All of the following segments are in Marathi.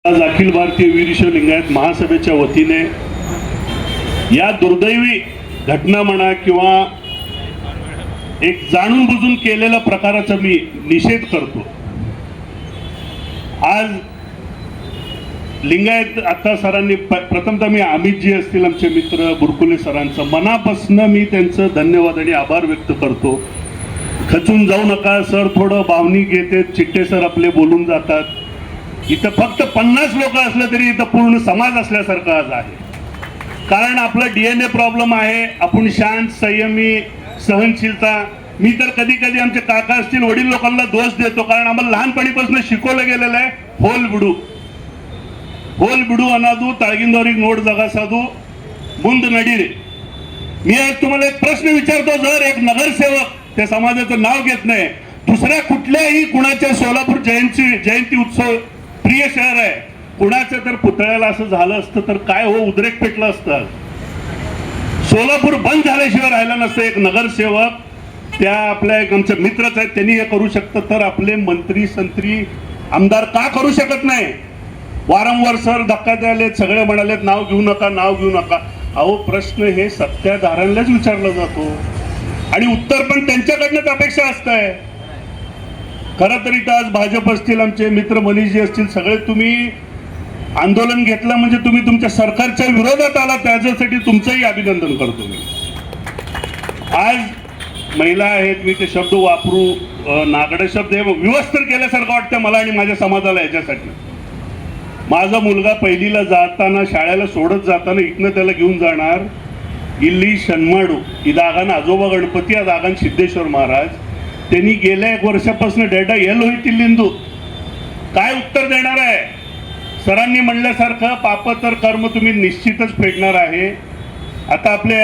आज अखिल भारतीय वीरशैव लिंगायत महासभेच्या वतीने या दुर्दैवी घटना म्हणा किंवा एक जाणून बुजून केलेल्या प्रकाराचा मी निषेध करतो। आज लिंगायत आता सरांनी प्रथमतः मी अमितजी असतील आमचे मित्र बुरकुले सरांचं मनापासून मी त्यांचं धन्यवाद आणि आभार व्यक्त करतो। खचून जाऊ नका सर, थोडं भावनिक येते, चिट्टे सर आपले बोलून जातात। इथं फक्त 50 लोक असलं तरी इथं पूर्ण समाज असल्यासारखं आज आहे, कारण आपला DNA प्रॉब्लेम आहे। आपण शांत, संयमी, सहनशीलता, मी तर कधी कधी आमचे काका असतील वडील लोकांना दोष देतो, कारण आम्हाला लहानपणीपासून शिकवलं गेलेलं आहे होल बिडू अनादू ताळगिंदोरी नोड जगा साधू मुंद नडीरे। मी आज तुम्हाला एक प्रश्न विचारतो, जर एक नगरसेवक त्या समाजाचं नाव घेत नाही, दुसऱ्या कुठल्याही कुणाच्या सोलापूर जयंती उत्सव प्रिय शहर आहे, कुणाचं तर पुतळ्याला असं झालं असतं तर काय हो उद्रेक पेटलं असतं। सोलापूर बंद झाल्याशिवाय राहिला नसतं। एक नगरसेवक त्या आपल्या एक आमचे मित्रच आहेत, त्यांनी हे करू शकतं, तर आपले मंत्री संत्री आमदार का करू शकत नाही? वारंवार सर धक्का द्यायलेत, सगळे म्हणालेत नाव घेऊ नका, नाव घेऊ नका। अहो प्रश्न हे सत्ताधाऱ्यांनाच विचारला जातो आणि उत्तर पण त्यांच्याकडनंच अपेक्षा असतंय। खरं तर इथं आज भाजप असतील, आमचे मित्र मनीषजी असतील, सगळे तुम्ही आंदोलन घेतलं म्हणजे तुम्ही तुमच्या सरकारच्या विरोधात आला, त्याच्यासाठी तुमचंही अभिनंदन करतो मी। आज महिला आहेत, मी ते शब्द वापरू नागडे शब्द हे विवस्त्र केल्यासारखं वाटतं मला आणि माझ्या समाजाला। याच्यासाठी माझा मुलगा पहिलीला जाताना शाळेला सोडत जाताना इथनं त्याला घेऊन जाणार इल्ली शनमाडू ही दागान आजोबा गणपती, या दागान सिद्धेश्वर महाराज, त्यांनी गेल्या 1 वर्षापासून डेटा येलो तिल्लिंदू काय उत्तर देणार आहे? सरांनी म्हणल्यासारखं पाप तर कर्म तुम्ही निश्चितच फेडणार आहे। आता आपले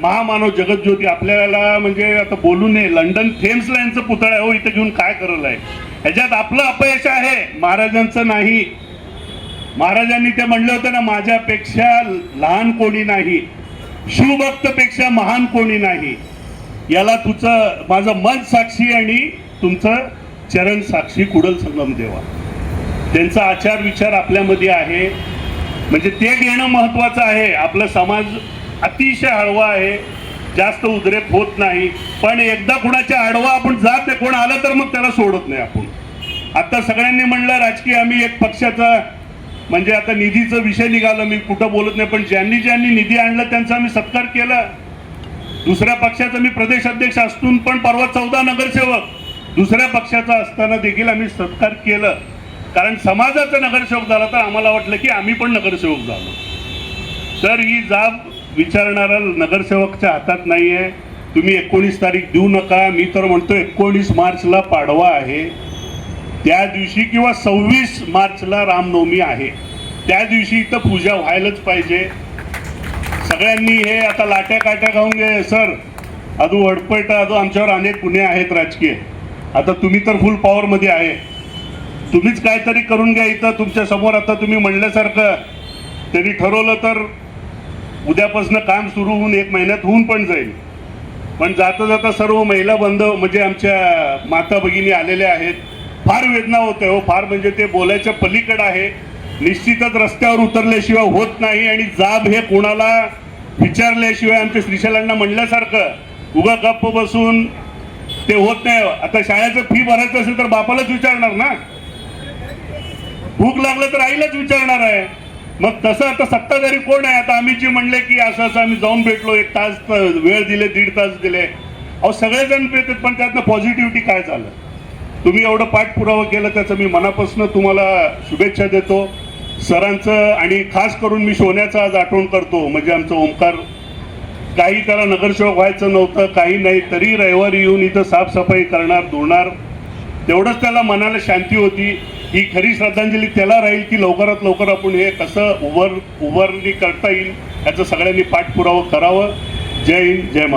महामानव जगतज्योती आपल्याला म्हणजे आता बोलू नये, लंडन थेम्स लाईनचं पुतळं आहे हो, इथं घेऊन काय करलं आहे? ह्याच्यात आपलं अपयश आहे, महाराजांचं नाही। महाराजांनी ते म्हणलं होतं ना, माझ्यापेक्षा लहान कोणी नाही, शिवभक्तपेक्षा महान कोणी नाही। याला तुझं माझं मन साक्षी आणि तुमचं चरण साक्षी, कुडल संगम देवा। त्यांचा आचार विचार आपल्यामध्ये आहे, म्हणजे ते घेणं महत्वाचं आहे। आपला समाज अतिशय हळवा आहे, जास्त उद्रेक होत नाही, पण एकदा कुणाच्या आडवा आपण जात नाही, कोण आलं तर मग त्याला सोडत नाही आपण। आता सगळ्यांनी म्हणलं राजकीय आम्ही एक पक्षाचा म्हणजे आता निधीचा विषय निघाला, मी कुठं बोलत नाही, पण ज्यांनी ज्यांनी निधी आणला त्यांचा आम्ही सत्कार केला। दुसऱ्या पक्षाचा मी प्रदेश अध्यक्ष असून पण परवा 14 नगरसेवक दुसऱ्या पक्षाचा असताना देखील आम्ही सत्कार केलं, कारण समाजाचा नगरसेवक झाला तर आम्हाला वाटलं की आम्ही पण नगरसेवक झालो। तर ही जाब विचारणारा नगरसेवकच्या हातात नाहीये। तुम्ही 19 तारीख देऊ नका, मी तर म्हणतो 19 मार्चला पाडवा आहे, त्या दिवशी किंवा 26 मार्चला रामनवमी आहे, त्या दिवशी इथं पूजा व्हायलाच पाहिजे। सगळ्यांनी हे आता लाट्या काट्या खाऊन गे सर, अजून वडपट अजून आमच्यावर अनेक गुन्हे आहेत राजकीय। आता तुम्ही तर फुल पॉवर मध्ये आहे, तुम्हीच काहीतरी करून घ्या इथं तुमच्या समोर। आता तुम्ही म्हणल्यासारखं त्यांनी ठरवलं तर उद्यापासून काम सुरू होऊन 1 महिन्यात होऊन पण जाईल, पण जाता जाता सर्व महिला बंद म्हणजे आमच्या माता भगिनी आलेल्या आहेत। फार वेदना होते हो, फार म्हणजे ते बोलायच्या पलीकडे आहे। निश्चितच रस्त्यावर उतरल्याशिवाय होत नाही आणि जाब हे कोणाला विचारल्याशिवाय आमच्या श्रीशैलांना म्हणल्यासारखं उगा गप्प बसून ते होत नाही। आता शाळेचं फी भरायचं असेल तर बापालाच विचारणार ना, भूक लागलं तर आईलाच विचारणार आहे। मग तसं आता सत्ताधारी कोण आहे? आता आम्ही जे म्हणले की असं असं आम्ही जाऊन भेटलो, 1 तास वेळ दिले, 1.5 तास दिले, अहो सगळेजण भेटतात, पण त्यातनं पॉझिटिव्हिटी काय झालं? तुम्ही एवढं पाठपुरावा केलं त्याचं मी मनापासून तुम्हाला शुभेच्छा देतो। सरांचं आणि खास करून मी सोन्याचं आज आठवण करतो, म्हणजे आमचं ओंकार, काही त्याला नगरसेवक व्हायचं नव्हतं, काही नाही, तरी रविवारी येऊन इथं साफसफाई करणार, धुणार, तेवढंच त्याला मनाला शांती होती। ही खरी श्रद्धांजली त्याला राहील की लवकरात लवकर आपण हे कसं उभारणी करता येईल याचं सगळ्यांनी पाठपुरावा करावं। जय हिंद, जय महाराष्ट्र।